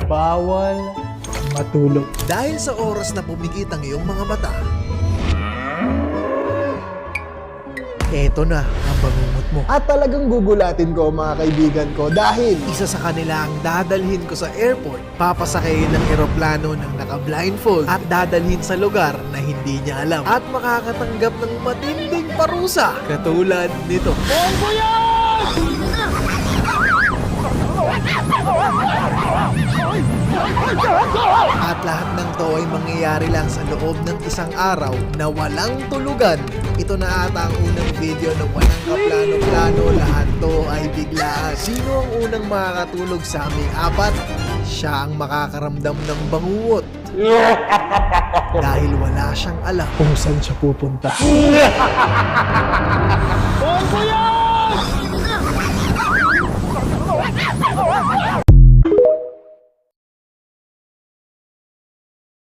bawal matulog. Dahil sa oras na pumikit ang iyong mga mata, eto na ang bangungot mo. At talagang gugulatin ko mga kaibigan ko dahil Isa sa kanila ang dadalhin ko sa airport, papasakayin ng eroplano ng naka-blindfold at dadalhin sa lugar na hindi niya alam at makakatanggap ng matinding parusa katulad nito. At lahat ng to ay mangyayari lang sa loob ng isang araw na walang tulugan. Ito na ata ang unang video na walang kaplano-plano, lahat to ay biglaan. Sino ang unang makakatulog sa aming apat? Siya ang makakaramdam ng bangungot. Dahil wala siyang alam kung saan siya pupunta.